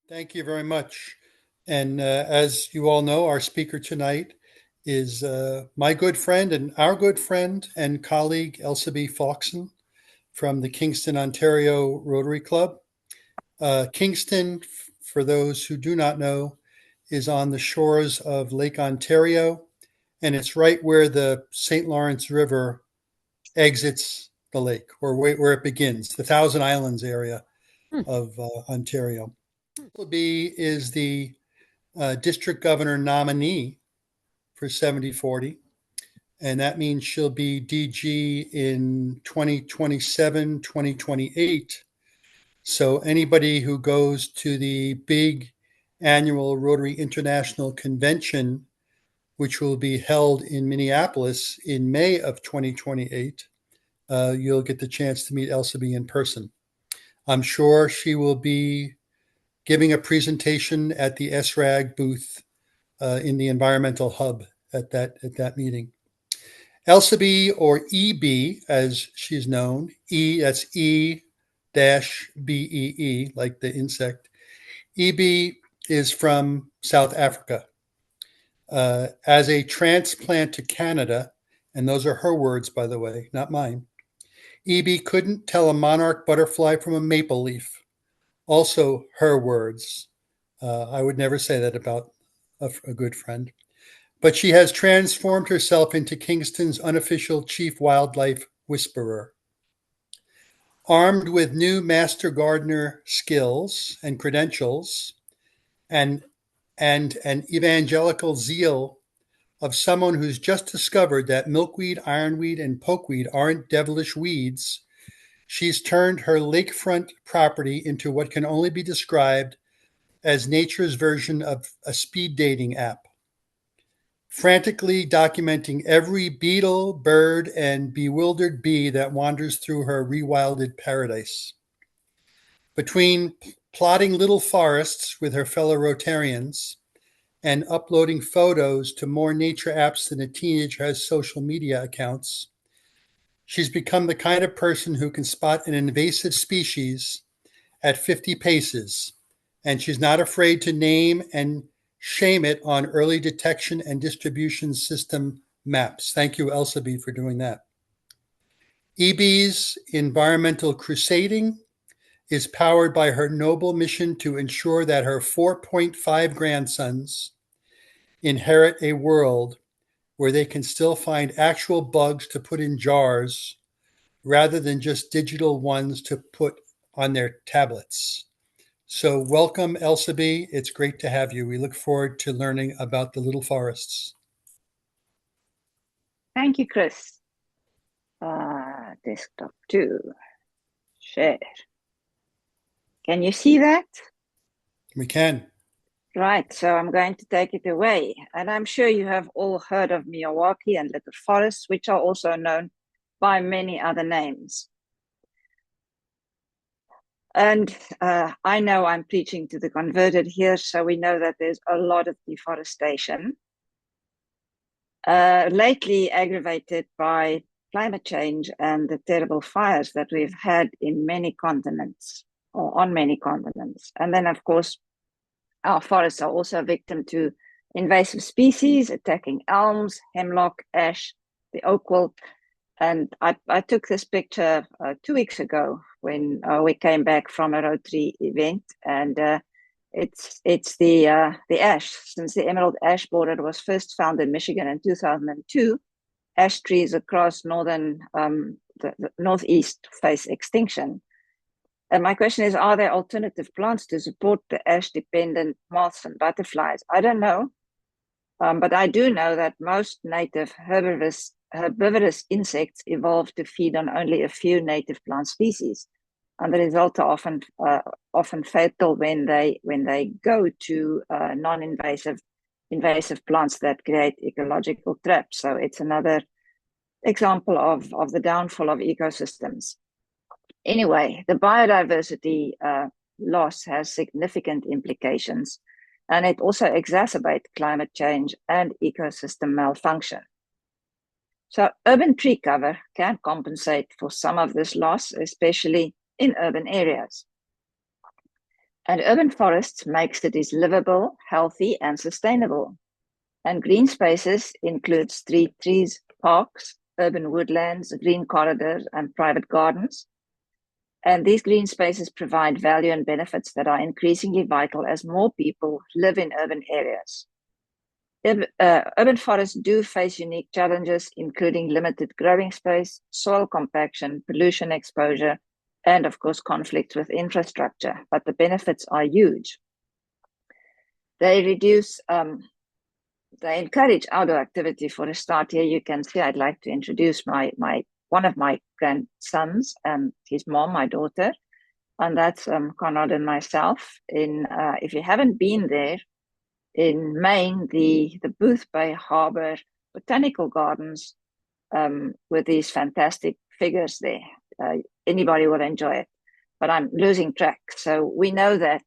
Thank you very much. And as you all know, our speaker tonight is my good friend and our good friend and colleague, Elsabe Falkson from the Kingston, Ontario Rotary Club. Kingston, for those who do not know, is on the shores of Lake Ontario, and it's right where the St. Lawrence River exits the lake, or where it begins, the Thousand Islands area Hmm. of Ontario. Elsabe is the district governor nominee for 7040, and that means she'll be DG in 2027, 2028. So anybody who goes to the big annual Rotary International Convention, which will be held in Minneapolis in May of 2028, you'll get the chance to meet Elsabe in person. I'm sure she will be giving a presentation at the SRAG booth in the environmental hub at that meeting. Elsabe, or EB as she's known, that's E dash BEE, like the insect. EB is from South Africa. As a transplant to Canada, and those are her words, by the way, not mine, EB couldn't tell a monarch butterfly from a maple leaf. Also her words. I would never say that about a good friend. But she has transformed herself into Kingston's unofficial chief wildlife whisperer. Armed with new master gardener skills and credentials, and an evangelical zeal of someone who's just discovered that milkweed, ironweed, and pokeweed aren't devilish weeds, she's turned her lakefront property into what can only be described as nature's version of a speed dating app, frantically documenting every beetle, bird, and bewildered bee that wanders through her rewilded paradise. Between plotting little forests with her fellow Rotarians and uploading photos to more nature apps than a teenager has social media accounts, she's become the kind of person who can spot an invasive species at 50 paces, and she's not afraid to name and shame it on early detection and distribution system maps. Thank you, Elsabe, for doing that. EB's environmental crusading is powered by her noble mission to ensure that her 4.5 grandsons inherit a world where they can still find actual bugs to put in jars rather than just digital ones to put on their tablets. So welcome, Elsabe. It's great to have you. We look forward to learning about the little forests. Thank you, Chris. Desktop 2. Share. Can you see that? We can. Right, so I'm going to take it away. And I'm sure you have all heard of Miyawaki and little forests, which are also known by many other names. And I know I'm preaching to the converted here, so we know that there's a lot of deforestation. Lately aggravated by climate change and the terrible fires that we've had in many continents, or on many continents. And then, of course, our forests are also a victim to invasive species attacking elms, hemlock, ash, the oak wilt. And I took this picture 2 weeks ago when we came back from a Rotary event, and it's the ash. Since the emerald ash border was first found in Michigan in 2002, ash trees across the northeast face extinction. And my question is, are there alternative plants to support the ash-dependent moths and butterflies? I don't know, but I do know that most native herbivorous insects evolved to feed on only a few native plant species, and the results are often fatal when they go to non-invasive plants that create ecological traps. So it's another example of the downfall of ecosystems. Anyway, the biodiversity loss has significant implications, and it also exacerbates climate change and ecosystem malfunction. So urban tree cover can compensate for some of this loss, especially in urban areas. And urban forests make cities livable, healthy, and sustainable. And green spaces include street trees, parks, urban woodlands, green corridors, and private gardens. And these green spaces provide value and benefits that are increasingly vital as more people live in urban areas. Urban forests do face unique challenges, including limited growing space, soil compaction, pollution exposure, and of course, conflicts with infrastructure, but the benefits are huge. They encourage outdoor activity. For a start, here you can see I'd like to introduce one of my grandsons and his mom, my daughter, and that's Conrad and myself. If you haven't been there, in Maine, the Booth Bay Harbor Botanical Gardens with these fantastic figures there. Anybody will enjoy it, but I'm losing track. So we know that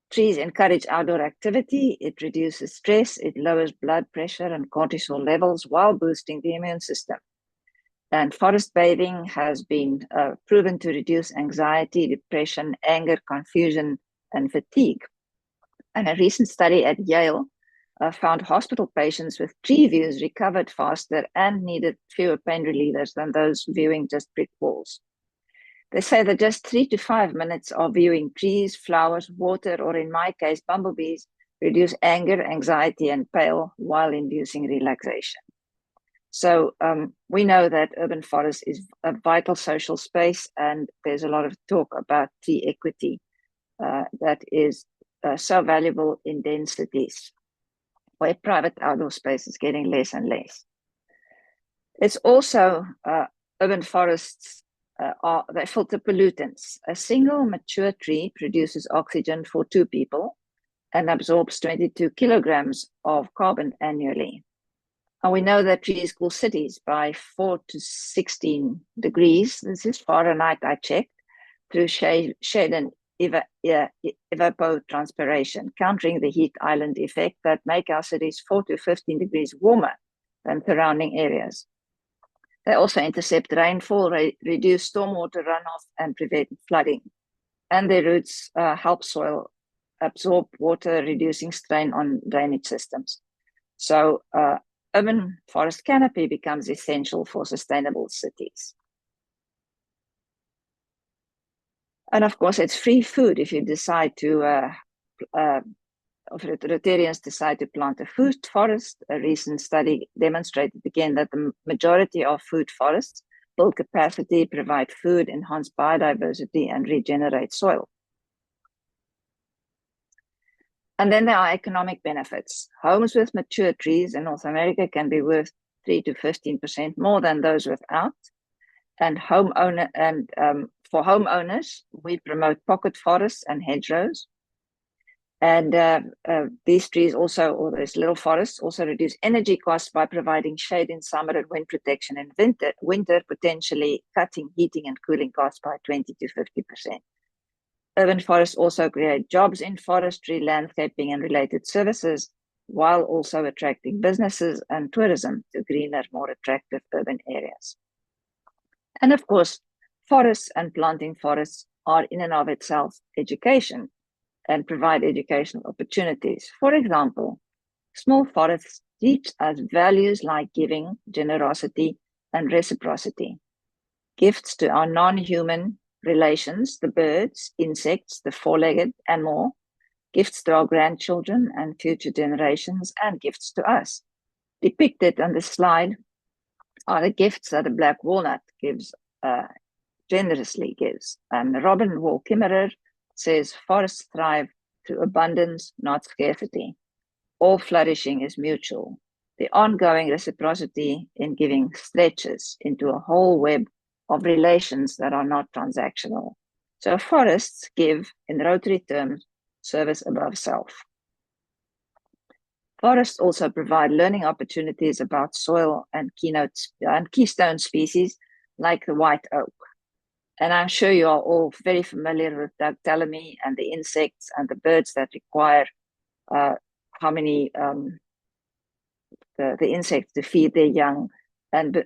trees encourage outdoor activity. It reduces stress. It lowers blood pressure and cortisol levels while boosting the immune system. And forest bathing has been proven to reduce anxiety, depression, anger, confusion, and fatigue. And a recent study at Yale found hospital patients with tree views recovered faster and needed fewer pain relievers than those viewing just brick walls. They say that just 3 to 5 minutes of viewing trees, flowers, water, or in my case, bumblebees, reduce anger, anxiety, and pain while inducing relaxation. So we know that urban forest is a vital social space, and there's a lot of talk about tree equity that is so valuable in dense cities, where private outdoor space is getting less and less. It's also urban forests they filter pollutants. A single mature tree produces oxygen for 2 people and absorbs 22 kilograms of carbon annually. And we know that trees cool cities by 4 to 16 degrees. This is Fahrenheit, I checked, through shade and evapotranspiration, countering the heat island effect that make our cities 4 to 15 degrees warmer than surrounding areas. They also intercept rainfall, reduce stormwater runoff, and prevent flooding. And their roots help soil absorb water, reducing strain on drainage systems. So urban forest canopy becomes essential for sustainable cities. And of course, it's free food if you decide to, if Rotarians decide to plant a food forest. A recent study demonstrated again that the majority of food forests build capacity, provide food, enhance biodiversity, and regenerate soil. And then there are economic benefits. Homes with mature trees in North America can be worth 3 to 15% more than those without. And for homeowners, we promote pocket forests and hedgerows. And these trees also, or these little forests, also reduce energy costs by providing shade in summer and wind protection in winter, potentially cutting heating and cooling costs by 20 to 50%. Urban forests also create jobs in forestry, landscaping, and related services, while also attracting businesses and tourism to greener, more attractive urban areas. And of course, forests and planting forests are in and of itself education and provide educational opportunities. For example, small forests teach us values like giving, generosity, and reciprocity. Gifts to our non-human relations, the birds, insects, the four-legged, and more. Gifts to our grandchildren and future generations, and gifts to us. Depicted on the slide are the gifts that a black walnut generously gives. And Robin Wall Kimmerer says, forests thrive through abundance, not scarcity. All flourishing is mutual. The ongoing reciprocity in giving stretches into a whole web of relations that are not transactional. So forests give, in Rotary terms, service above self. Forests also provide learning opportunities about soil and keystone species like the white oak. And I'm sure you are all very familiar with dactylammy and the insects and the birds that require the insects to feed their young. And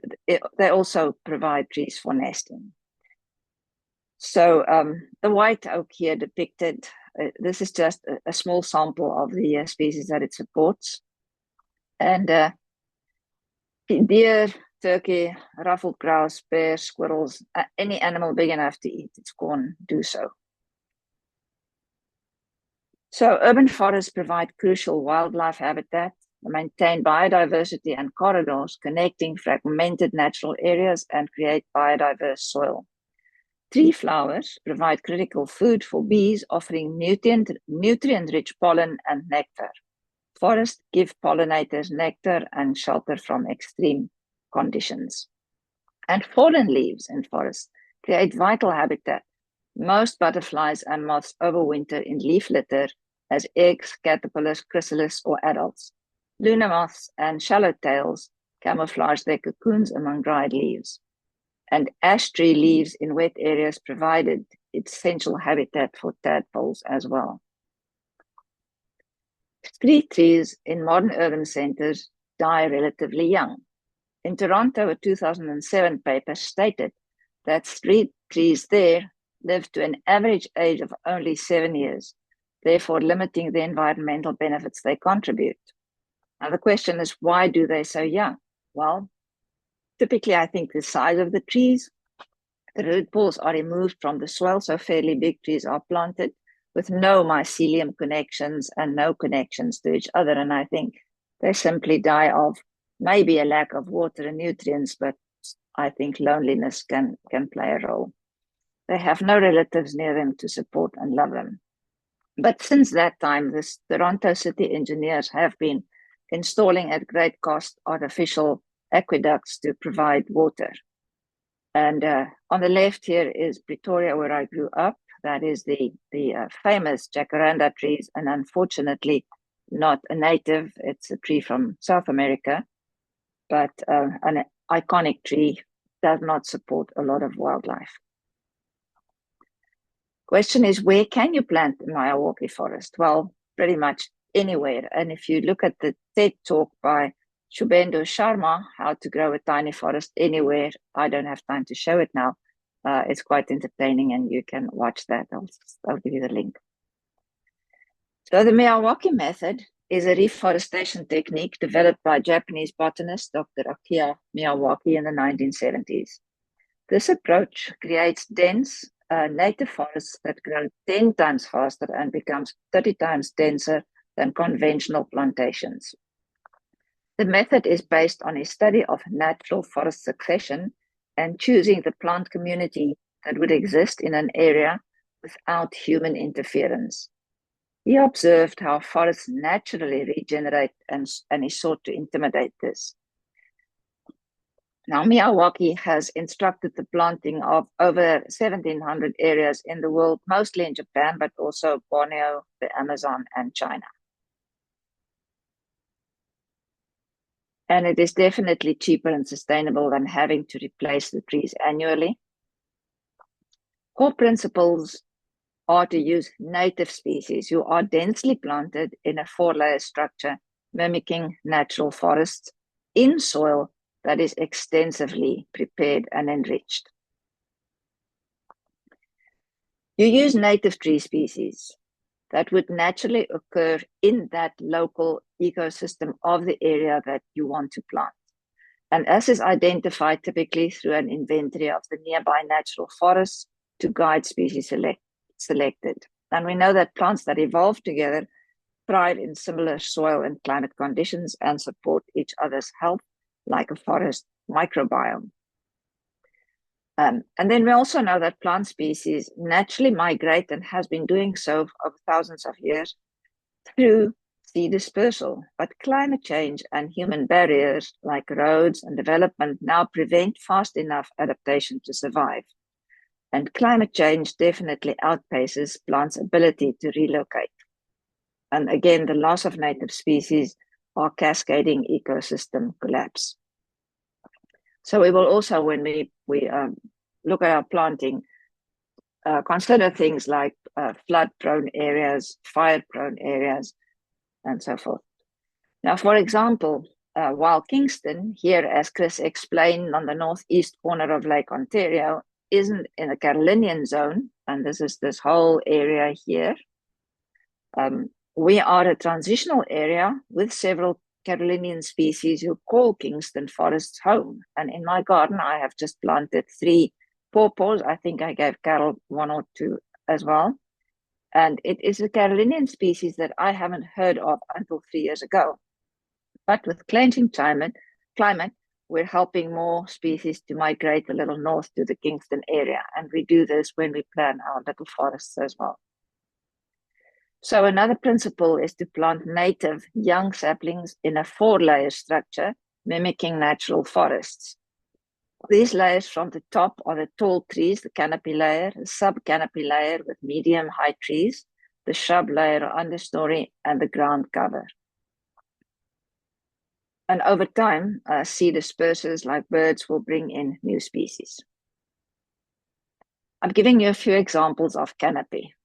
they also provide trees for nesting. So the white oak here depicted, this is just a small sample of the species that it supports. And deer, turkey, ruffled grouse, bears, squirrels, any animal big enough to eat its corn do so. So urban forests provide crucial wildlife habitat, maintain biodiversity and corridors connecting fragmented natural areas and create biodiverse soil. Tree flowers provide critical food for bees, offering nutrient-rich pollen and nectar. Forests give pollinators nectar and shelter from extreme conditions. And fallen leaves in forests create vital habitat. Most butterflies and moths overwinter in leaf litter as eggs, caterpillars, chrysalis, or adults. Luna moths and swallowtails camouflage their cocoons among dried leaves. And ash tree leaves in wet areas provided essential habitat for tadpoles as well. Street trees in modern urban centers die relatively young. In Toronto, a 2007 paper stated that street trees there live to an average age of only 7 years, therefore limiting the environmental benefits they contribute. Now, the question is, why do they so young? Well, typically, I think the size of the trees, the root balls are removed from the soil, so fairly big trees are planted with no mycelium connections and no connections to each other. And I think they simply die of maybe a lack of water and nutrients, but I think loneliness can play a role. They have no relatives near them to support and love them. But since that time, the Toronto city engineers have been installing at great cost artificial aqueducts to provide water. And on the left here is Pretoria, where I grew up. That is the famous jacaranda trees, and unfortunately not a native. It's a tree from South America, but an iconic tree, does not support a lot of wildlife. Question is, where can you plant the Miyawaki forest? Well, pretty much anywhere. And if you look at the TED talk by Shubhendu Sharma, How to Grow a Tiny Forest Anywhere, I don't have time to show it now. It's quite entertaining and you can watch that. I'll give you the link. So the Miyawaki method is a reforestation technique developed by Japanese botanist Dr. Akiya Miyawaki in the 1970s. This approach creates dense native forests that grow 10 times faster and becomes 30 times denser than conventional plantations. The method is based on a study of natural forest succession and choosing the plant community that would exist in an area without human interference. He observed how forests naturally regenerate and he sought to intimidate this. Now, Miyawaki has instructed the planting of over 1,700 areas in the world, mostly in Japan, but also Borneo, the Amazon, and China. And it is definitely cheaper and sustainable than having to replace the trees annually. Core principles are to use native species who are densely planted in a 4-layer structure, mimicking natural forests in soil that is extensively prepared and enriched. You use native tree species that would naturally occur in that local ecosystem of the area that you want to plant. And as is identified typically through an inventory of the nearby natural forests to guide species selected. And we know that plants that evolve together thrive in similar soil and climate conditions and support each other's health, like a forest microbiome. And then we also know that plant species naturally migrate and has been doing so over thousands of years through seed dispersal. But climate change and human barriers like roads and development now prevent fast enough adaptation to survive. And climate change definitely outpaces plants' ability to relocate. And again, the loss of native species are cascading ecosystem collapse. So we will also, when we look at our planting, consider things like flood-prone areas, fire-prone areas, and so forth. Now, for example, while Kingston, here as Chris explained on the northeast corner of Lake Ontario, isn't in the Carolinian zone, and this is this whole area here, we are a transitional area with several Carolinian species who call Kingston forests home. And in my garden, I have just planted 3 pawpaws. I think I gave Carol 1 or 2 as well. And it is a Carolinian species that I haven't heard of until 3 years ago. But with changing climate, we're helping more species to migrate a little north to the Kingston area. And we do this when we plan our little forests as well. So another principle is to plant native young saplings in a 4-layer structure, mimicking natural forests. These layers from the top are the tall trees, the canopy layer, the sub-canopy layer with medium-high trees, the shrub layer or understory, and the ground cover. And over time, seed dispersers like birds will bring in new species. I'm giving you a few examples of canopy.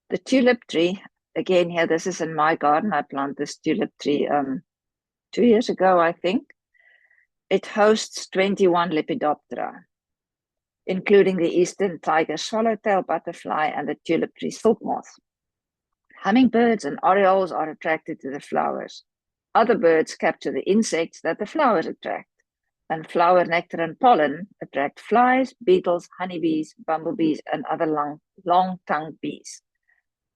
The tulip tree, again here, this is in my garden. I planted this tulip tree 2 years ago, I think. It hosts 21 Lepidoptera, including the eastern tiger swallowtail butterfly and the tulip tree silk moth. Hummingbirds and orioles are attracted to the flowers. Other birds capture the insects that the flowers attract, and flower nectar and pollen attract flies, beetles, honeybees, bumblebees, and other long-tongued bees.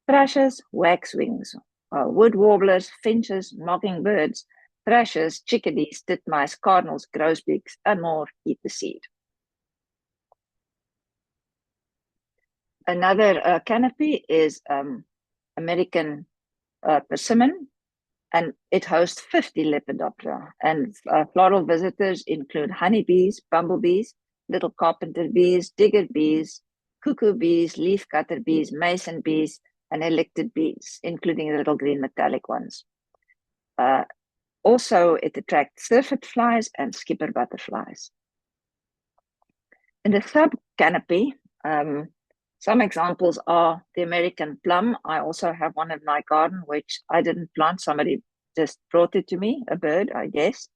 Thrushes, waxwings, wood warblers, finches, mockingbirds, thrushes, chickadees, titmice, cardinals, grosbeaks, and more eat the seed. Another canopy is American persimmon, and it hosts 50 Lepidoptera. And floral visitors include honeybees, bumblebees, little carpenter bees, digger bees, cuckoo bees, leafcutter bees, mason bees, and elected bees, including the little green metallic ones. Also, it attracts syrphid flies and skipper butterflies. In the sub-canopy, some examples are the American plum. I also have one in my garden, which I didn't plant. Somebody just brought it to me, a bird, I guess.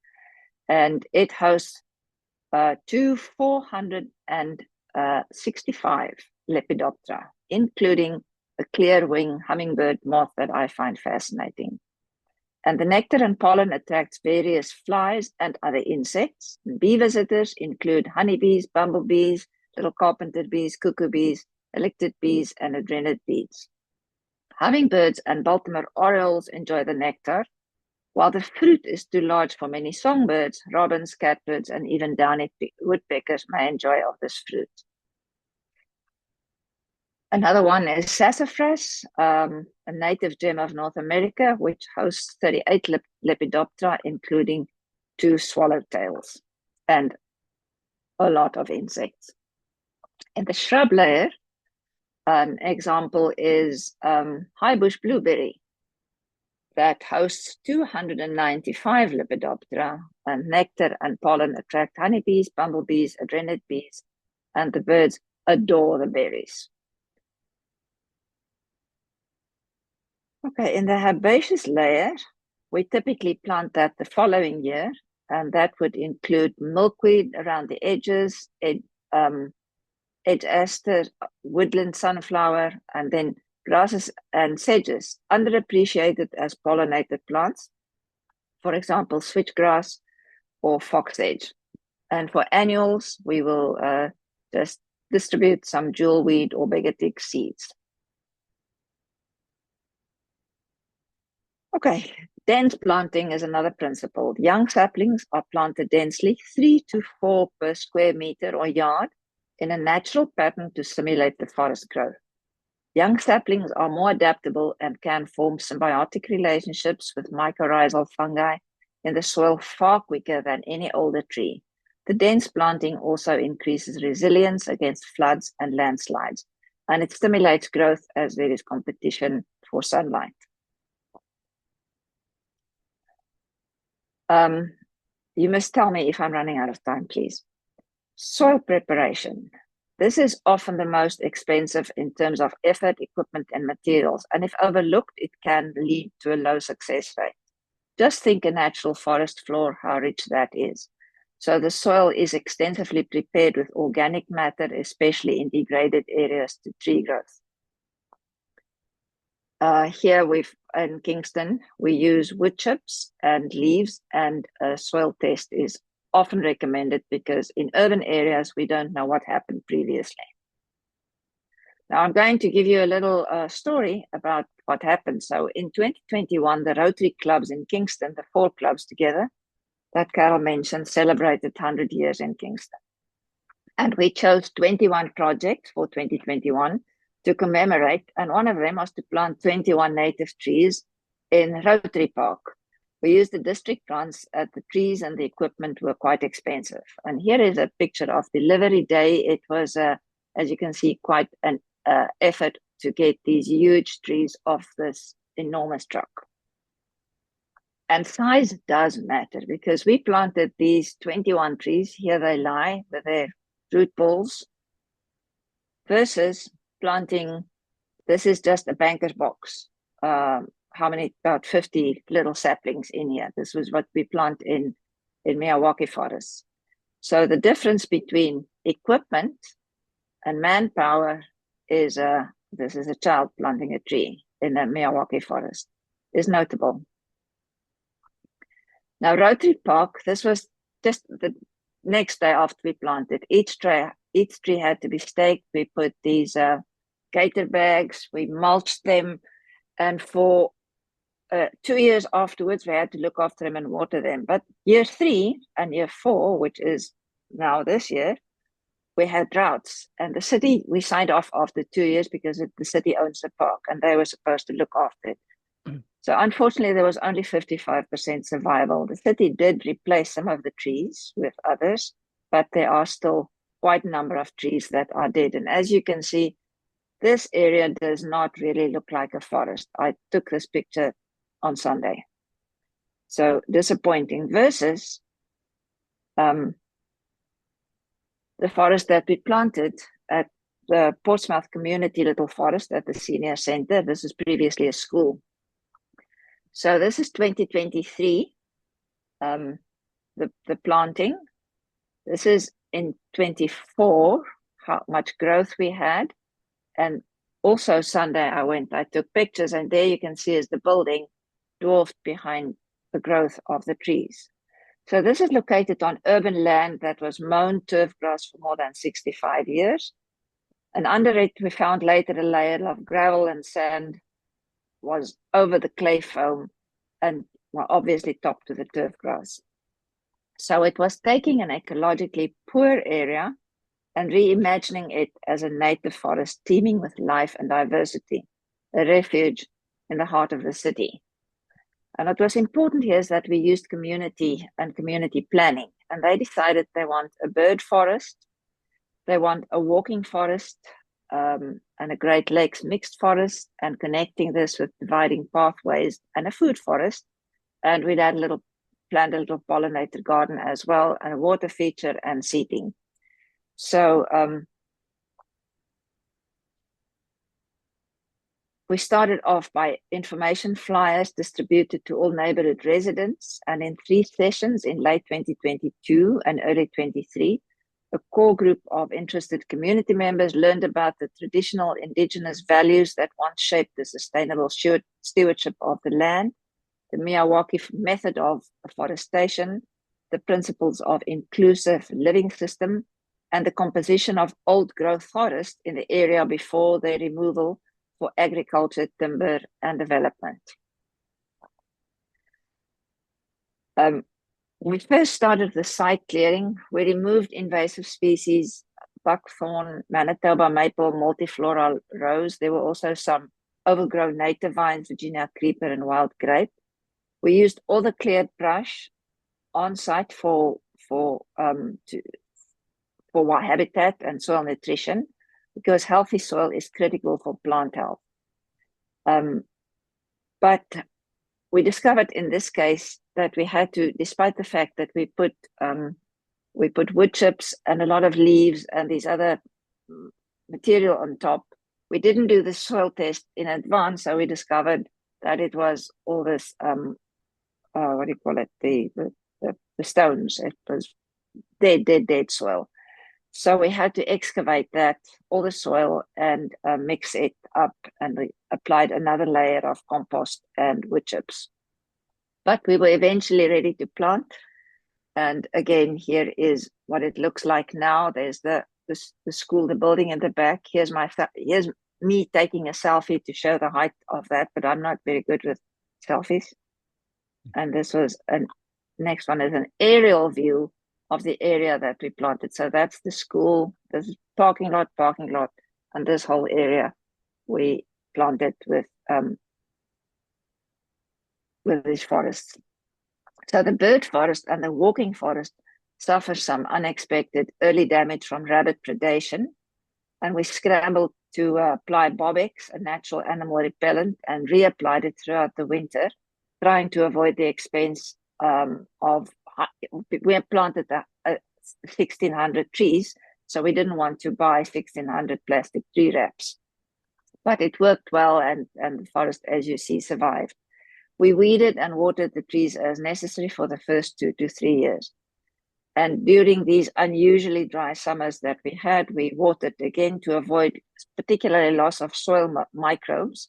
And it hosts 465 Lepidoptera, including a clear wing hummingbird moth that I find fascinating. And the nectar and pollen attracts various flies and other insects. Bee visitors include honeybees, bumblebees, little carpenter bees, cuckoo bees, elected bees, and adrenid bees. Hummingbirds and Baltimore orioles enjoy the nectar, while the fruit is too large for many songbirds. Robins, catbirds, and even downy woodpeckers may enjoy of this fruit. Another one is sassafras, a native gem of North America, which hosts 38 Lepidoptera, including 2 swallowtails and a lot of insects. In the shrub layer, an example is highbush blueberry that hosts 295 Lepidoptera, and nectar and pollen attract honeybees, bumblebees, adrenid bees, and the birds adore the berries. Okay, in the herbaceous layer, we typically plant that the following year, and that would include milkweed around the edges, edge aster, woodland sunflower, and then grasses and sedges, underappreciated as pollinated plants, for example, switchgrass or foxedge. And for annuals, we will just distribute some jewelweed or bigotic seeds. Okay, dense planting is another principle. Young saplings are planted densely, 3 to 4 per square meter or yard, in a natural pattern to simulate the forest growth. Young saplings are more adaptable and can form symbiotic relationships with mycorrhizal fungi in the soil far quicker than any older tree. The dense planting also increases resilience against floods and landslides, and it stimulates growth as there is competition for sunlight. You must tell me if I'm running out of time, please. Soil preparation. This is often the most expensive in terms of effort, equipment, and materials, and if overlooked, it can lead to a low success rate. Just think a natural forest floor, how rich that is. So the soil is extensively prepared with organic matter, especially in degraded areas, to tree growth. Here in Kingston, we use wood chips and leaves, and a soil test is often recommended because in urban areas, we don't know what happened previously. Now, I'm going to give you a little story about what happened. So in 2021, the Rotary clubs in Kingston, the 4 clubs together that Carol mentioned, celebrated 100 years in Kingston. And we chose 21 projects for 2021 to commemorate, and one of them was to plant 21 native trees in Rotary Park. We used the district grants, the trees and the equipment were quite expensive. And here is a picture of delivery day. It was, as you can see, quite an effort to get these huge trees off this enormous truck. And size does matter because we planted these 21 trees. Here they lie with their root balls versus planting, this is just a banker's box. How many? About 50 little saplings in here. This was what we plant in Miyawaki forest. So the difference between equipment and manpower is, this is a child planting a tree in the Miyawaki forest, is notable. Now, Rotary Park, this was just the next day after we planted. Each tree had to be staked. We put these gator bags, we mulched them, and for 2 years afterwards, we had to look after them and water them. But year 3 and year 4, which is now this year, we had droughts. And the city, we signed off after 2 years because the city owns the park and they were supposed to look after it. So unfortunately, there was only 55% survival. The city did replace some of the trees with others, but there are still quite a number of trees that are dead. And as you can see, this area does not really look like a forest. I took this picture on Sunday. So disappointing versus the forest that we planted at the Portsmouth Community Little Forest at the Senior Center. This is previously a school. So this is 2023, the planting. This is in 24, how much growth we had. And also Sunday I took pictures, and there you can see is the building dwarfed behind the growth of the trees. So this is located on urban land that was mown turf grass for more than 65 years. And under it, we found later a layer of gravel and sand was over the clay foam and obviously topped to the turf grass. So it was taking an ecologically poor area and reimagining it as a native forest teeming with life and diversity, a refuge in the heart of the city. And what was important here is that we used community and community planning, and they decided they want a bird forest, they want a walking forest, and a Great Lakes mixed forest, and connecting this with dividing pathways and a food forest. And we'd planned a little pollinator garden as well, and a water feature and seating. So we started off by information flyers distributed to all neighborhood residents, and in 3 sessions in late 2022 and early 23, a core group of interested community members learned about the traditional indigenous values that once shaped the sustainable stewardship of the land, the Miyawaki method of afforestation, the principles of inclusive living system, and the composition of old growth forest in the area before their removal for agriculture, timber, and development. We first started the site clearing. We removed invasive species, buckthorn, Manitoba maple, multifloral rose. There were also some overgrown native vines, Virginia creeper, and wild grape. We used all the cleared brush on site for habitat and soil nutrition, because healthy soil is critical for plant health. But we discovered in this case that we had to, despite the fact that we put wood chips and a lot of leaves and these other material on top, we didn't do the soil test in advance. So we discovered that it was all this, what do you call it? The stones. It was dead soil. So we had to excavate that, all the soil, and mix it up, and we applied another layer of compost and wood chips. But we were eventually ready to plant. And again, here is what it looks like now. There's the school, the building in the back. Here's me taking a selfie to show the height of that, but I'm not very good with selfies. And this was next one is an aerial view of the area that we planted. So that's the school, this is parking lot, and this whole area we planted with these forests. So the bird forest and the walking forest suffer some unexpected early damage from rabbit predation, and we scrambled to apply Bobex, a natural animal repellent, and reapplied it throughout the winter, trying to avoid the expense we have planted 1,600 trees, so we didn't want to buy 1,600 plastic tree wraps. But it worked well, and the forest, as you see, survived. We weeded and watered the trees as necessary for the first 2 to 3 years. And during these unusually dry summers that we had, we watered again to avoid particularly loss of soil microbes.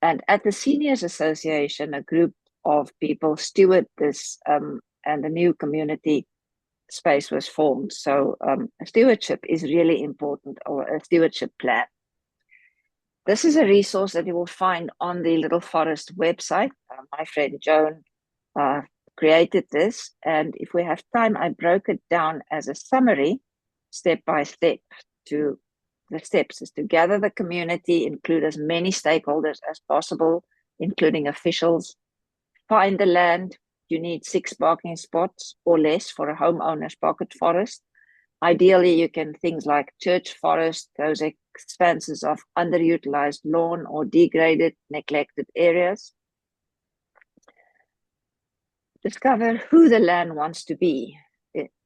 And at the Seniors Association, a group of people steward this, and a new community space was formed. So a stewardship is really important, or a stewardship plan. This is a resource that you will find on the Little Forest website. My friend Joan created this, and if we have time, I broke it down as a summary, step by step. To the steps is to gather the community, include as many stakeholders as possible, including officials. Find the land. You need 6 parking spots or less for a homeowner's pocket forest. Ideally, you can things like church forest, those expanses of underutilized lawn or degraded, neglected areas. Discover who the land wants to be.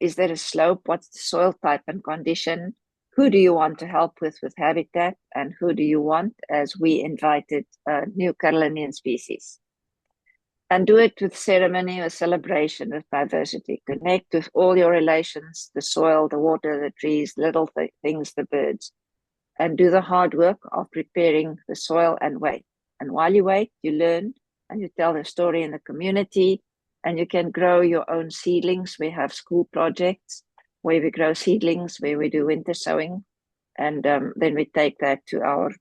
Is there a slope? What's the soil type and condition? Who do you want to help with habitat? And who do you want, as we invited new Carolinian species? And do it with ceremony, with celebration, with diversity. Connect with all your relations, the soil, the water, the trees, little things, the birds. And do the hard work of preparing the soil and wait. And while you wait, you learn and you tell the story in the community, and you can grow your own seedlings. We have school projects where we grow seedlings, where we do winter sowing. And then we take that to our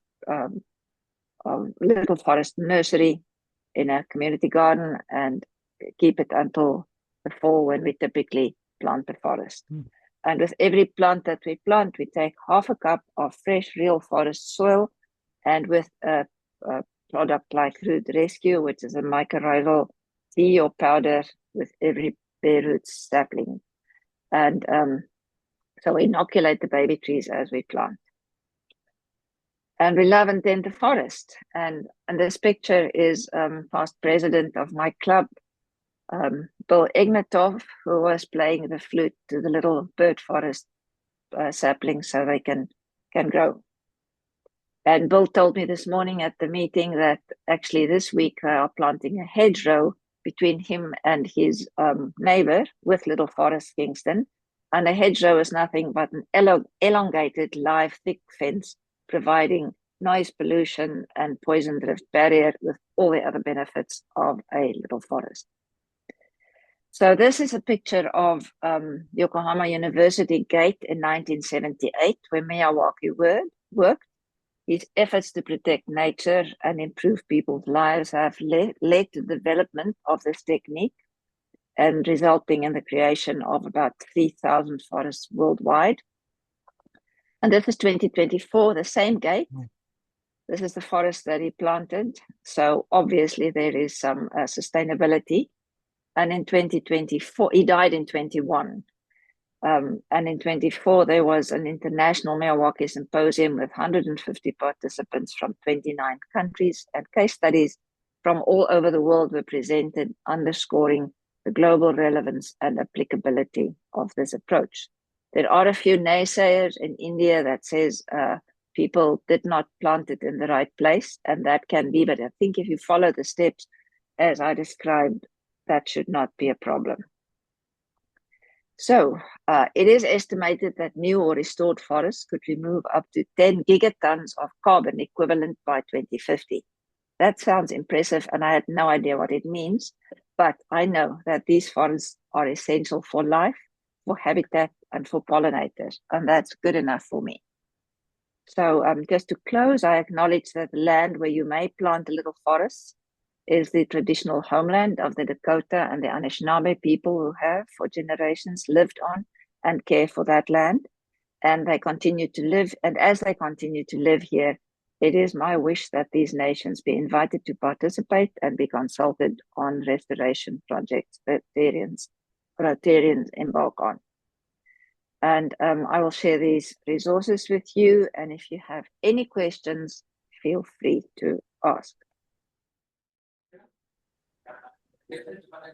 Little Forest nursery in a community garden and keep it until the fall, when we typically plant the forest. And with every plant that we plant, we take half a cup of fresh, real forest soil, and with a product like Root Rescue, which is a mycorrhizal tea or powder with every bare root sapling. And so we inoculate the baby trees as we plant. And we love and tend the forest. And this picture is past president of my club, Bill Ignatov, who was playing the flute to the little bird forest saplings so they can grow. And Bill told me this morning at the meeting that actually this week they are planting a hedgerow between him and his neighbor with Little Forest Kingston. And a hedgerow is nothing but an elongated live thick fence, providing noise pollution and poison drift barrier with all the other benefits of a little forest. So this is a picture of Yokohama University Gate in 1978, where Miyawaki worked. His efforts to protect nature and improve people's lives have led to the development of this technique, and resulting in the creation of about 3,000 forests worldwide. And this is 2024, the same gate. This is the forest that he planted. So obviously there is some sustainability. And in 2024, he died in 21. And in 24, there was an international Miyawaki symposium with 150 participants from 29 countries, and case studies from all over the world were presented, underscoring the global relevance and applicability of this approach. There are a few naysayers in India that says people did not plant it in the right place, and that can be, but I think if you follow the steps as I described, that should not be a problem. So it is estimated that new or restored forests could remove up to 10 gigatons of carbon equivalent by 2050. That sounds impressive, and I had no idea what it means, but I know that these forests are essential for life, for habitat, and for pollinators, and that's good enough for me. So just to close, I acknowledge that the land where you may plant a little forest is the traditional homeland of the Dakota and the Anishinaabe people who have for generations lived on and care for that land. And they continue to live. And as they continue to live here, it is my wish that these nations be invited to participate and be consulted on restoration projects that Rotarians embark on. And I will share these resources with you. And if you have any questions, feel free to ask.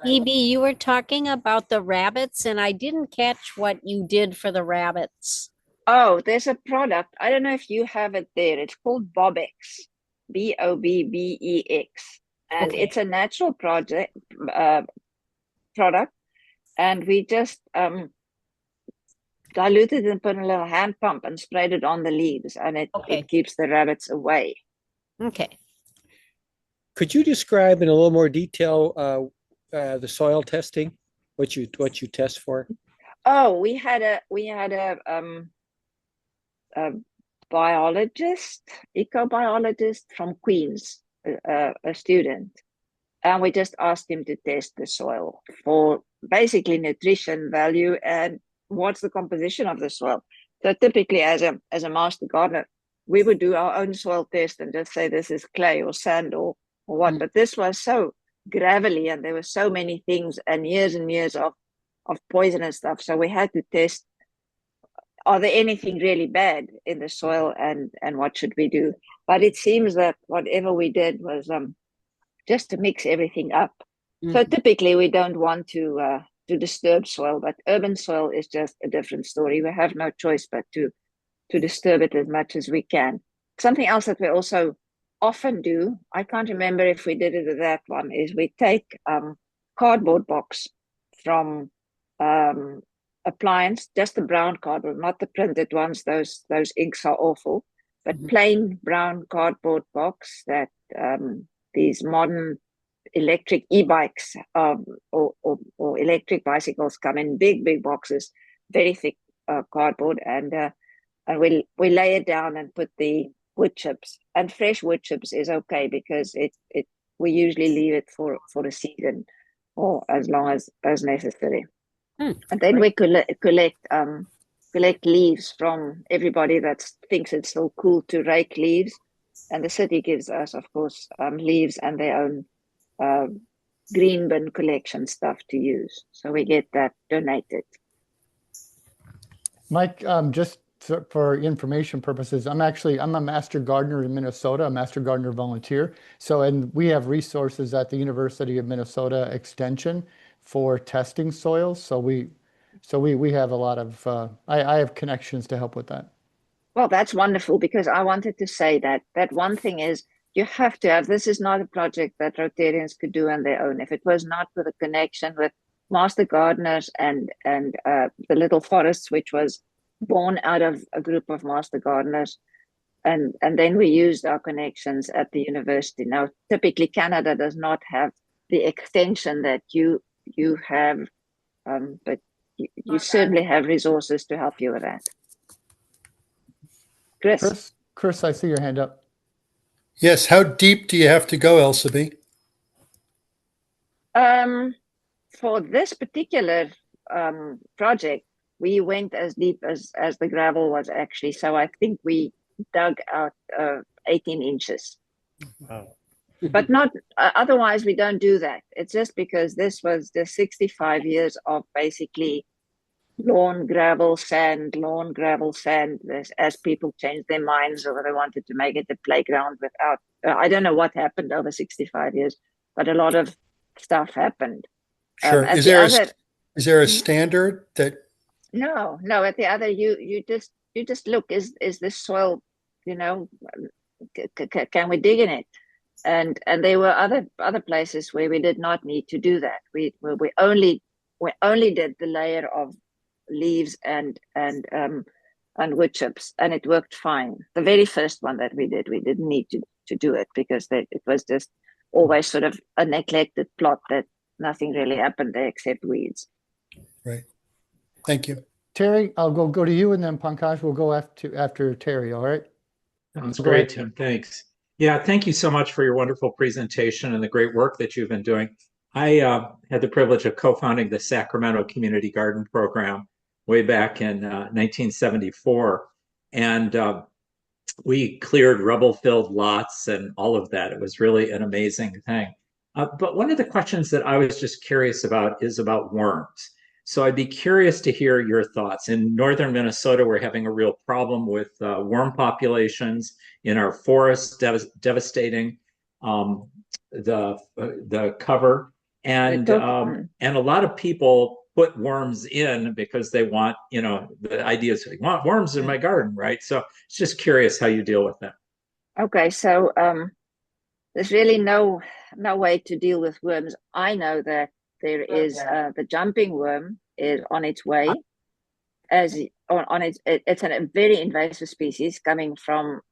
Hebe, you were talking about the rabbits, and I didn't catch what you did for the rabbits. Oh, there's a product. I don't know if you have it there. It's called Bobex, Bobbex, and Okay. it's a natural product. And we just diluted it and put in a little hand pump and sprayed it on the leaves, and it keeps the rabbits away. Okay. Could you describe in a little more detail the soil testing, what you test for? Oh, we had a biologist, ecobiologist from Queens, a student, and we just asked him to test the soil for basically nutrition value and what's the composition of the soil. So typically, as a master gardener, we would do our own soil test and just say this is clay or sand or what. But this was so gravelly, and there were so many things and years of poison and stuff. So we had to test: are there anything really bad in the soil, and what should we do? But it seems that whatever we did was just to mix everything up. So typically we don't want to disturb soil, but urban soil is just a different story. We have no choice but to disturb it as much as we can. Something else that we also often do, I can't remember if we did it with that one, is we take cardboard box from appliance, just the brown cardboard, not the printed ones. Those inks are awful, but plain brown cardboard box that these modern electric e-bikes or electric bicycles come in big boxes, very thick cardboard, and we lay it down and put the wood chips. And fresh wood chips is okay because we usually leave it for a season or as long as necessary. And then we collect leaves from everybody that thinks it's so cool to rake leaves, and the city gives us, of course, leaves and their own green bin collection stuff to use. So we get that donated. Mike, just for information purposes, I'm a master gardener in Minnesota, a master gardener volunteer. So, and we have resources at the University of Minnesota Extension for testing soils. So we have a lot of, I have connections to help with that. Well, that's wonderful, because I wanted to say that one thing is you have to have, this is not a project that Rotarians could do on their own. If it was not for the connection with master gardeners and the Little Forests, which was born out of a group of master gardeners, and then we used our connections at the university. Now, typically Canada does not have the extension that you have, but you certainly have resources to help you with that. Chris, I see your hand up. Yes. How deep do you have to go, Elsabe? For this particular project, we went as deep as the gravel was actually. So I think we dug out 18 inches. Wow. But not otherwise, we don't do that. It's just because this was the 65 years of basically lawn, gravel, sand, as people changed their minds or they wanted to make it a playground without, I don't know what happened over 65 years, but a lot of stuff happened. Sure. Is there a standard that? No, at the other, you just look, is this soil, can we dig in it? And there were other places where we did not need to do that. We only did the layer of leaves and wood chips, and it worked fine. The very first one that we didn't need to do it because it was just always sort of a neglected plot that nothing really happened there except weeds. Right. Thank you. Terry, I'll go to you, and then Pankaj will go after Terry. All right. Sounds Go great, ahead. Tim. Thanks. Yeah, thank you so much for your wonderful presentation and the great work that you've been doing. I had the privilege of co-founding the Sacramento Community Garden Program way back in 1974. And we cleared rubble-filled lots and all of that. It was really an amazing thing. But one of the questions that I was just curious about is about worms. So I'd be curious to hear your thoughts. In northern Minnesota, we're having a real problem with worm populations in our forests, devastating the cover, and a lot of people put worms in because they want, the idea is they want worms in my garden, right? So it's just curious how you deal with that. Okay, so there's really no way to deal with worms. I know that there is the jumping worm is on its way. It's a very invasive species coming from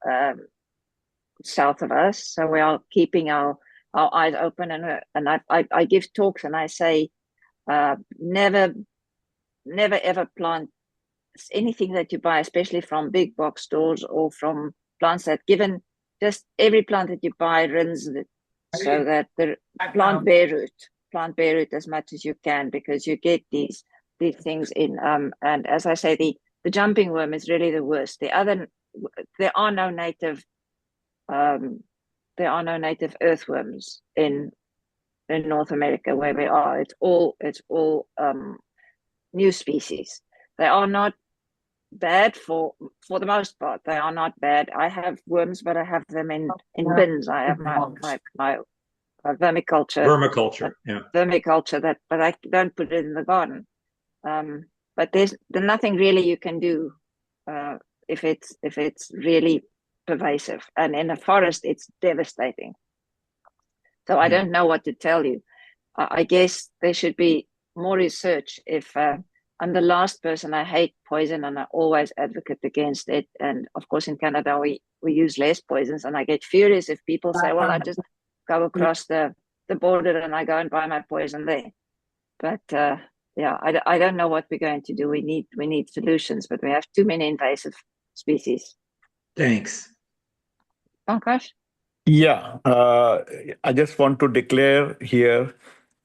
south of us. So we are keeping our eyes open, and I give talks and I say never ever plant anything that you buy, especially from big box stores or from plants that just every plant that you buy, rinse it so that the plant bare root as much as you can, because you get these things in. And as I say, the jumping worm is really the worst. There are no native earthworms in North America where we are. It's all new species. They are not bad for the most part. They are not bad. I have worms, but I have them in bins. I have my vermiculture, but I don't put it in the garden. But there's nothing really you can do if it's really pervasive, and in a forest it's devastating. So I don't know what to tell you. I guess there should be more research. If I'm the last person, I hate poison and I always advocate against it. And of course, in Canada, we use less poisons, and I get furious if people say, well, I just go across the border and I go and buy my poison there. But I don't know what we're going to do. We need solutions, but we have too many invasive species. Thanks. Pankaj? Yeah, I just want to declare here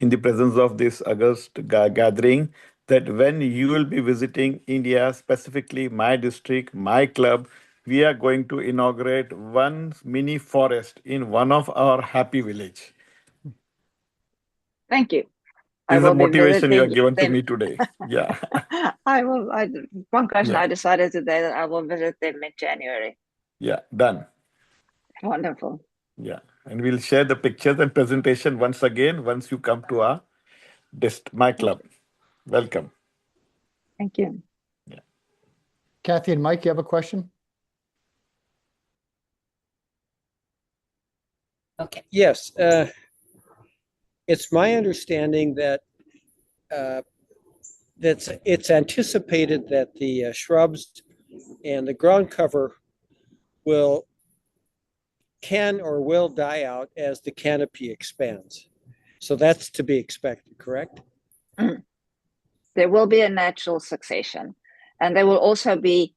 in the presence of this August gathering that when you will be visiting India, specifically my district, my club, we are going to inaugurate one mini forest in one of our happy village. Thank you. This is the motivation you have given to me today. Yeah. Pankaj and I decided today that I will visit them in January. Yeah, done. Wonderful. Yeah, and we'll share the pictures and presentation once again once you come to my club. Welcome. Thank you. Yeah. Kathy and Mike, you have a question? Okay. Yes, it's my understanding that it's anticipated that the shrubs and the ground cover can or will die out as the canopy expands. So that's to be expected, correct? There will be a natural succession, and there will also be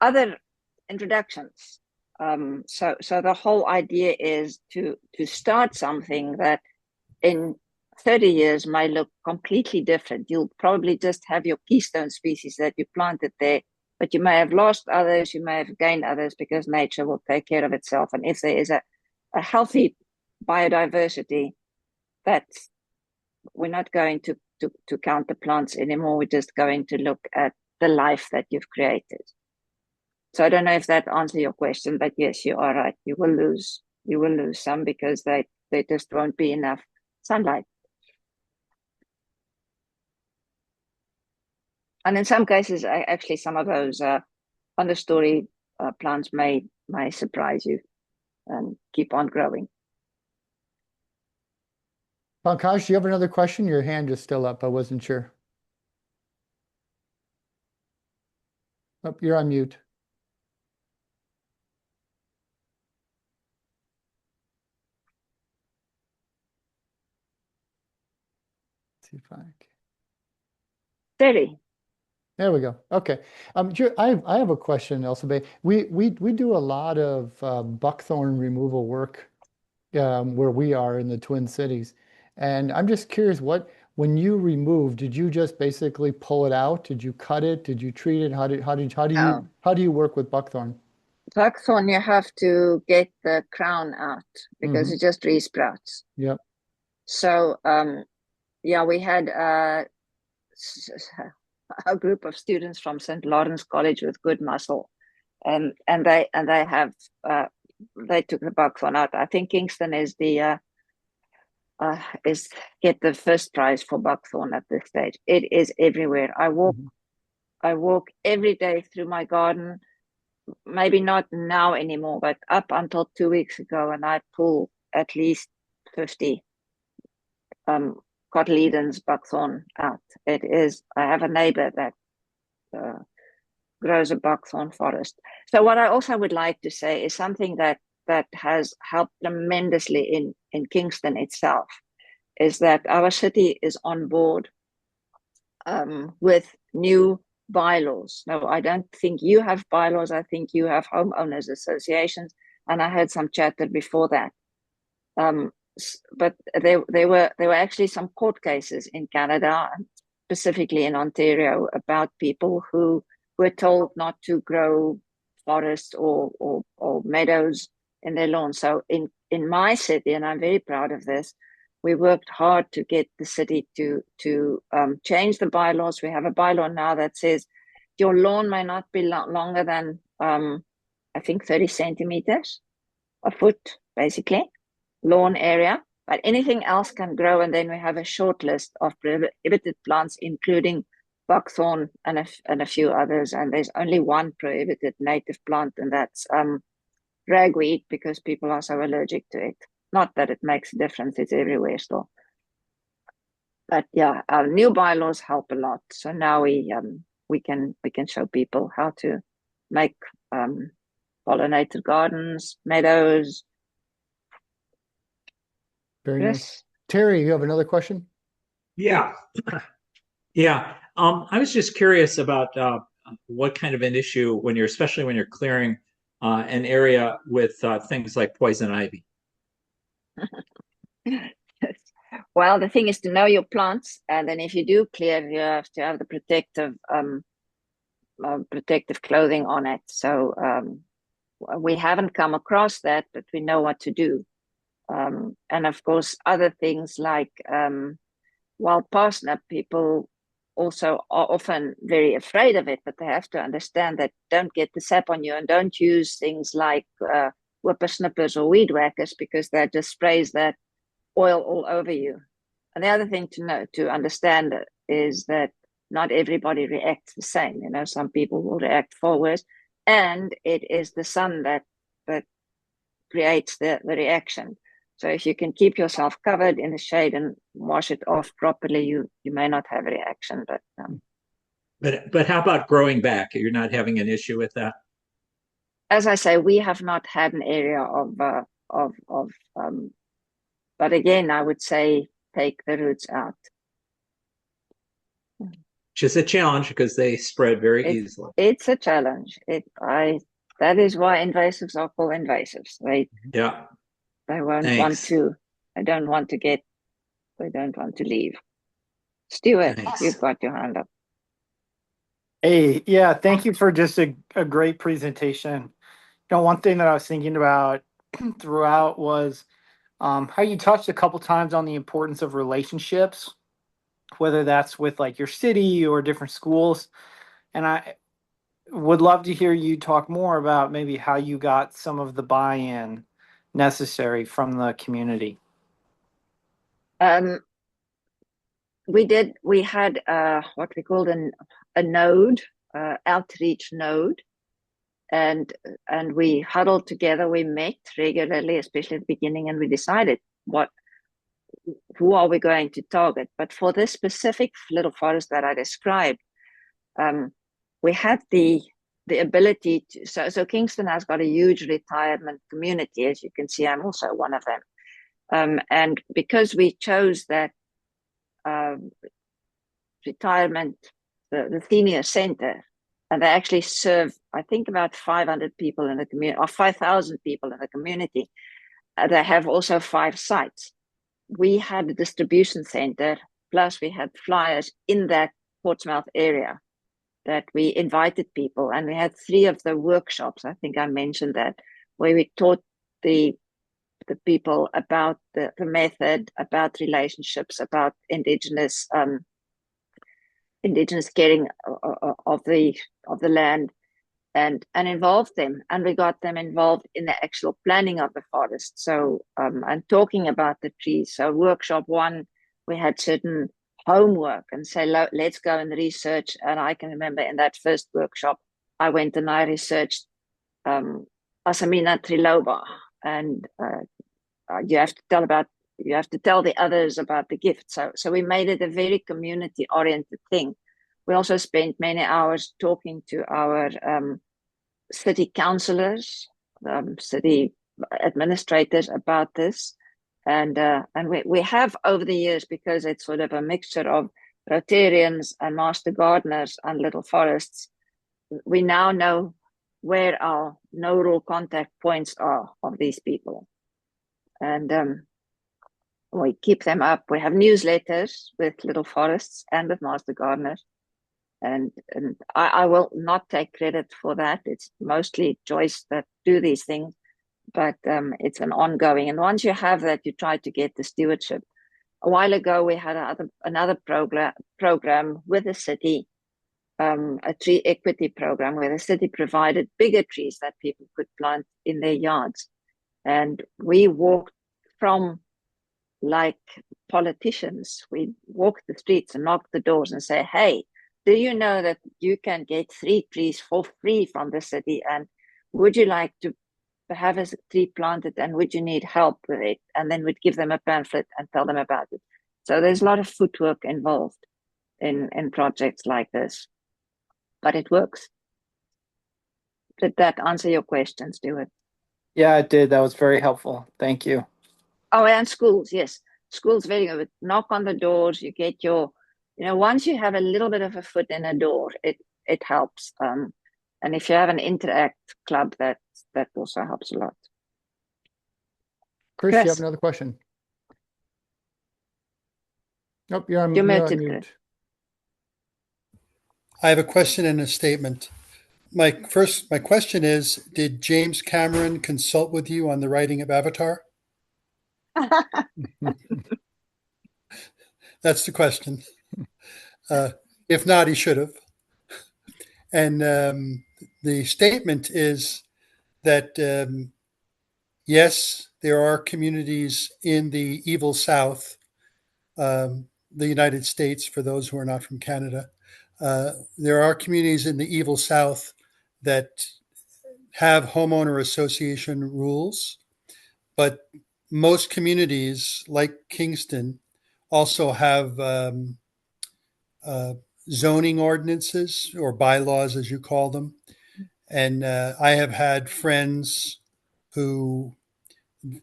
other introductions. So the whole idea is to start something that in 30 years might look completely different. You'll probably just have your keystone species that you planted there, but you may have lost others, you may have gained others, because nature will take care of itself. And if there is a healthy biodiversity, we're not going to count the plants anymore. We're just going to look at the life that you've created. So I don't know if that answers your question, but yes, you are right. You will lose some because there just won't be enough sunlight. And in some cases, actually, some of those understory plants may surprise you and keep on growing. Pankaj, do you have another question? Your hand is still up. I wasn't sure. Oh, you're on mute. See if I can. Terry. There we go. Okay. I have a question, Elsabe. We do a lot of buckthorn removal work where we are in the Twin Cities, and I'm just curious, when you remove, did you just basically pull it out? Did you cut it? Did you treat it? No. How do you work with buckthorn? Buckthorn, you have to get the crown out because it just resprouts. Yep. So, yeah, we had a group of students from St. Lawrence College with good muscle, and they have they took the buckthorn out. I think Kingston is the is get the first prize for buckthorn at this stage. It is everywhere. I walk every day through my garden. Maybe not now anymore, but up until 2 weeks ago, and I pull at least 50 cotyledons buckthorn out. It is. I have a neighbor that grows a buckthorn forest. So what I also would like to say is something that has helped tremendously in Kingston itself is that our city is on board with new bylaws. No, I don't think you have bylaws. I think you have homeowners associations, and I heard some chatter before that. But there were actually some court cases in Canada, specifically in Ontario, about people who were told not to grow forests or meadows in their lawns. So in my city, and I'm very proud of this, we worked hard to get the city to change the bylaws. We have a bylaw now that says your lawn may not be longer than I think 30 centimeters, a foot, basically, lawn area, but anything else can grow. And then we have a short list of prohibited plants, including buckthorn and a few others. And there's only one prohibited native plant, and that's ragweed, because people are so allergic to it. Not that it makes a difference; it's everywhere still. But yeah, our new bylaws help a lot. So now we can show people how to make pollinated gardens, meadows. Very nice. Terry, you have another question? Yeah. Yeah. I was just curious about what kind of an issue especially when you're clearing an area with things like poison ivy. Well, the thing is to know your plants, and then if you do clear, you have to have the protective clothing on it. So we haven't come across that, but we know what to do. And of course, other things like wild parsnip, people also are often very afraid of it, but they have to understand that don't get the sap on you, and don't use things like whippersnippers or weed whackers, because that just sprays that oil all over you. And the other thing to understand is that not everybody reacts the same. You know, some people will react far worse, and it is the sun that creates the reaction. So if you can keep yourself covered in the shade and wash it off properly, you may not have a reaction. But how about growing back? You're not having an issue with that? As I say, we have not had an area but again, I would say take the roots out. Which is a challenge because they spread very easily. It's a challenge. That is why invasives are called invasives. They won't want to. They don't want to leave. Stuart, you've got your hand up. Hey, yeah, thank you for just a great presentation. One thing that I was thinking about throughout was how you touched a couple times on the importance of relationships, whether that's with like your city or different schools. And I would love to hear you talk more about maybe how you got some of the buy-in necessary from the community. We had what we called a node, outreach node, and we huddled together. We met regularly, especially at the beginning, and we decided who are we going to target. But for this specific little forest that I described, we had the the ability to, so Kingston has got a huge retirement community. As you can see, I'm also one of them. And because we chose that retirement, the senior center, and they actually serve, I think, about 500 people in the community, or 5,000 people in the community. They have also 5 sites. We had a distribution center, plus we had flyers in that Portsmouth area that we invited people, and we had 3 of the workshops, I think I mentioned that, where we taught the people about the method, about relationships, about indigenous caring of the land, and involved them, and we got them involved in the actual planning of the forest. So and talking about the trees. So workshop 1, we had certain homework and say, let's go and research. And I can remember in that first workshop, I went and I researched Asamina triloba, and you have to tell the others about the gift. So we made it a very community oriented thing. We also spent many hours talking to our city councillors, city administrators about this. And we have over the years, because it's sort of a mixture of Rotarians and master gardeners and little forests, we now know where our no rule contact points are of these people. And we keep them up. We have newsletters with little forests and with master gardeners. And I will not take credit for that. It's mostly Joyce that do these things, but it's an ongoing. And once you have that, you try to get the stewardship. A while ago, we had another program with the city, a tree equity program, where the city provided bigger trees that people could plant in their yards. And we walked from, like politicians, we walked the streets and knocked the doors and say, hey, do you know that you can get 3 trees for free from the city? And would you like to have a tree planted, and would you need help with it? And then we'd give them a pamphlet and tell them about it. So there's a lot of footwork involved in projects like this, but it works. Did that answer your question, Stuart? Yeah, it did. That was very helpful. Thank you. Oh, and schools, yes. Schools, very good. Knock on the doors, you get your, once you have a little bit of a foot in a door, it helps. And if you have an interact club, that also helps a lot. Chris, you have another question? Nope, you're on mute. I have a question and a statement. My question is, did James Cameron consult with you on the writing of Avatar? That's the question. If not, he should have. And the statement is that, yes, there are communities in the evil South, the United States, for those who are not from Canada. There are communities in the evil South that have homeowner association rules, but most communities, like Kingston, also have zoning ordinances, or bylaws, as you call them. And I have had friends who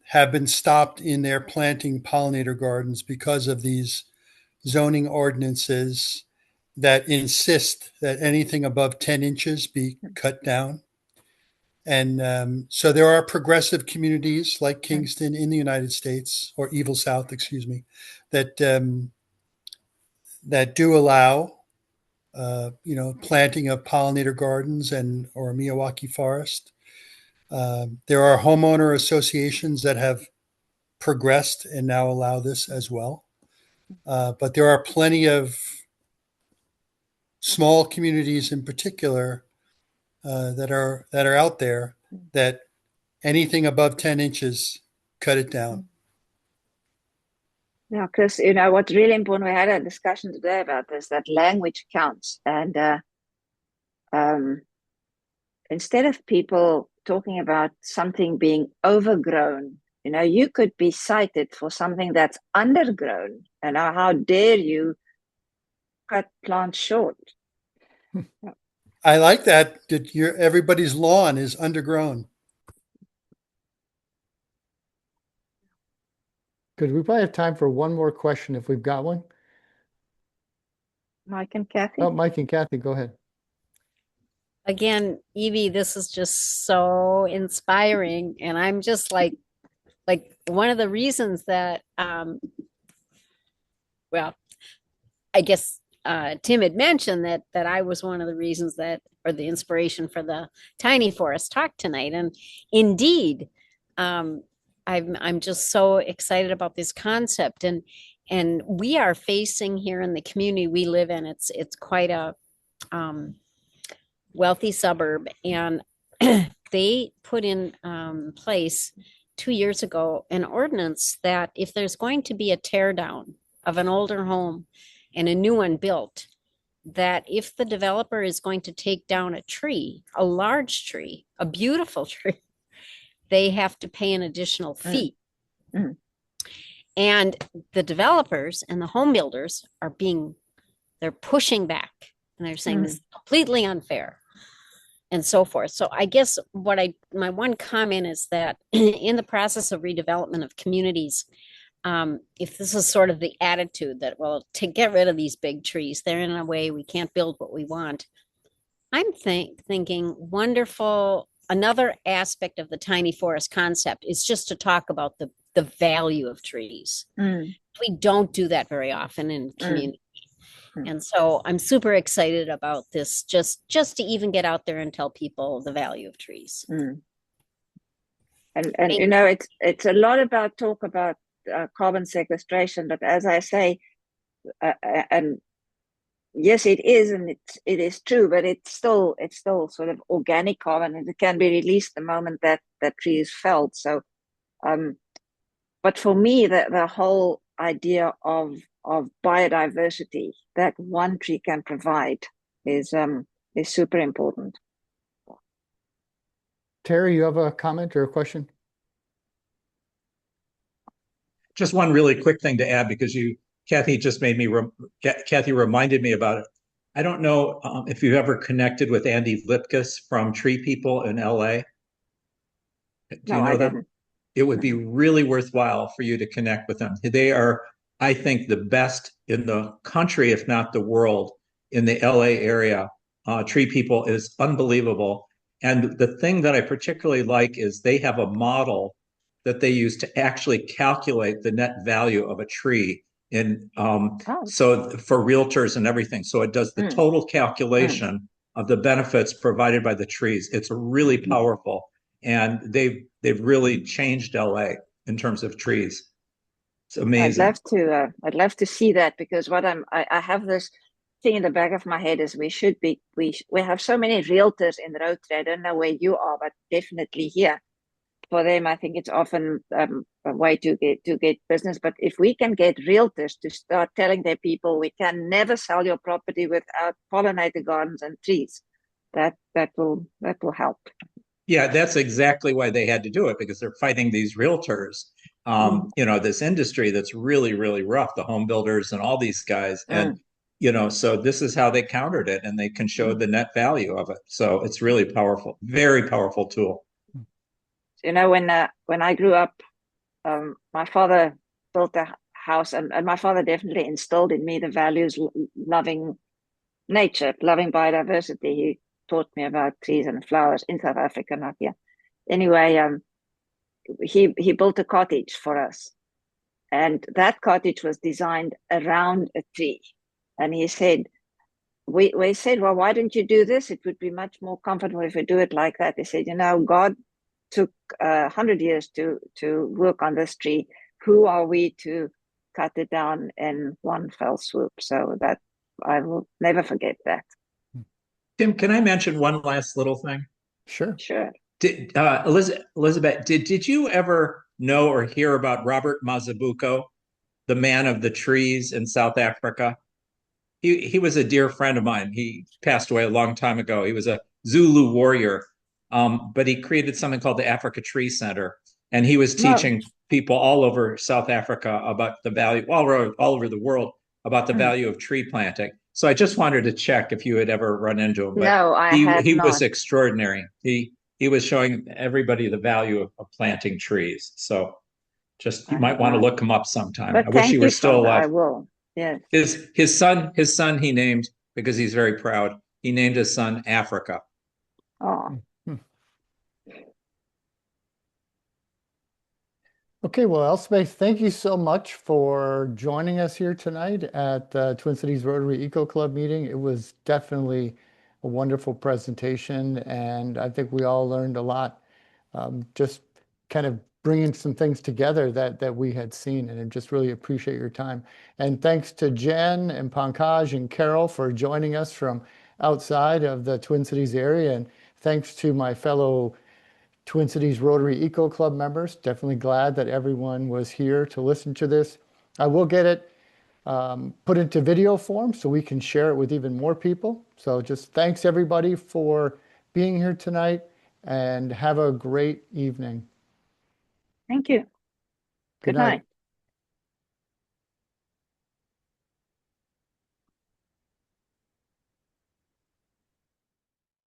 have been stopped in their planting pollinator gardens because of these zoning ordinances that insist that anything above 10 inches be cut down. And so there are progressive communities like Kingston in the United States, or Evil South, excuse me, that do allow planting of pollinator gardens or Miyawaki forest. There are homeowner associations that have progressed and now allow this as well. But there are plenty of small communities in particular that are out there that anything above 10 inches, cut it down. Yeah, Chris, what's really important, we had a discussion today about this, that language counts. And instead of people talking about something being overgrown, you could be cited for something that's undergrown. And how dare you cut plants short? I like that everybody's lawn is undergrown. Good. We probably have time for one more question if we've got one. Mike and Kathy. Oh, Mike and Kathy, go ahead. Again, Evie, this is just so inspiring. And I'm just like one of the reasons that, well, I guess Tim had mentioned that I was one of the reasons that, or the inspiration for the Tiny Forest talk tonight. And indeed, I'm just so excited about this concept. And we are facing here in the community we live in, it's quite a wealthy suburb, and they put in place 2 years ago an ordinance that if there's going to be a tear down of an older home and a new one built, that if the developer is going to take down a tree, a large tree, a beautiful tree, they have to pay an additional fee. Mm. And the developers and the home builders they're pushing back, and they're saying this is completely unfair and so forth. So I guess my one comment is that in the process of redevelopment of communities, if this is sort of the attitude that, well, to get rid of these big trees, they're in a way we can't build what we want. I'm thinking wonderful. Another aspect of the tiny forest concept is just to talk about the value of trees. We don't do that very often in community. And so I'm super excited about this, just to even get out there and tell people the value of trees. And you know, it's a lot about talk about carbon sequestration, but as I say, and yes, it is, and it is true, but it's still sort of organic carbon, and it can be released the moment that tree is felled. So, but for me, the whole idea of biodiversity that one tree can provide is super important. Terry, you have a comment or a question? Just one really quick thing to add, because Kathy just made me, Kathy reminded me about it. I don't know if you've ever connected with Andy Lipkus from Tree People in LA. Do you know them? It would be really worthwhile for you to connect with them. They are, I think, the best in the country, if not the world, in the LA area. Tree People is unbelievable. And the thing that I particularly like is they have a model that they use to actually calculate the net value of a tree so for realtors and everything. So it does the total calculation of the benefits provided by the trees. It's really powerful. And they've really changed LA in terms of trees. It's amazing. I'd love to see that, because I have this thing in the back of my head is we have so many realtors in Rotary. I don't know where you are, but definitely here. For them, I think it's often a way to get business. But if we can get realtors to start telling their people, we can never sell your property without pollinator gardens and trees, that will help. Yeah, that's exactly why they had to do it, because they're fighting these realtors, you know, this industry that's really, really rough, the home builders and all these guys. And, you know, so this is how they countered it, and they can show the net value of it. So it's really powerful, very powerful tool. You know, when I grew up, my father built a house, and my father definitely instilled in me the values, loving nature, loving biodiversity. He taught me about trees and flowers in South Africa, not here. Anyway, he built a cottage for us, and that cottage was designed around a tree. And he said, we said, well, why don't you do this? It would be much more comfortable if we do it like that. He said, you know, God took 100 years to work on this tree. Who are we to cut it down in one fell swoop? So that I will never forget that. Tim, can I mention one last little thing? Sure. Elizabeth, did you ever know or hear about Robert Mazabuko, the man of the trees in South Africa? He was a dear friend of mine. He passed away a long time ago. He was a Zulu warrior. But he created something called the Africa Tree Center, and he was teaching people all over South Africa about the value, all over the world, about the value of tree planting. So I just wanted to check if you had ever run into him. But No, I have he was not. extraordinary. He was showing everybody the value of planting trees. So just you I might have want to not. look him up sometime. But I wish thank he you, were still Father. I alive. will. Yes. His son he named, because he's very proud, he named his son Africa. Oh, Okay, well, Elsabe, thank you so much for joining us here tonight at the Twin Cities Rotary Eco Club meeting. It was definitely a wonderful presentation, and I think we all learned a lot, just kind of bringing some things together that we had seen, and I just really appreciate your time. And thanks to Jen and Pankaj and Carol for joining us from outside of the Twin Cities area, and thanks to my fellow Twin Cities Rotary Eco Club members. Definitely glad that everyone was here to listen to this. I will get it put into video form so we can share it with even more people. So just thanks everybody for being here tonight, and have a great evening. thank you. Good night.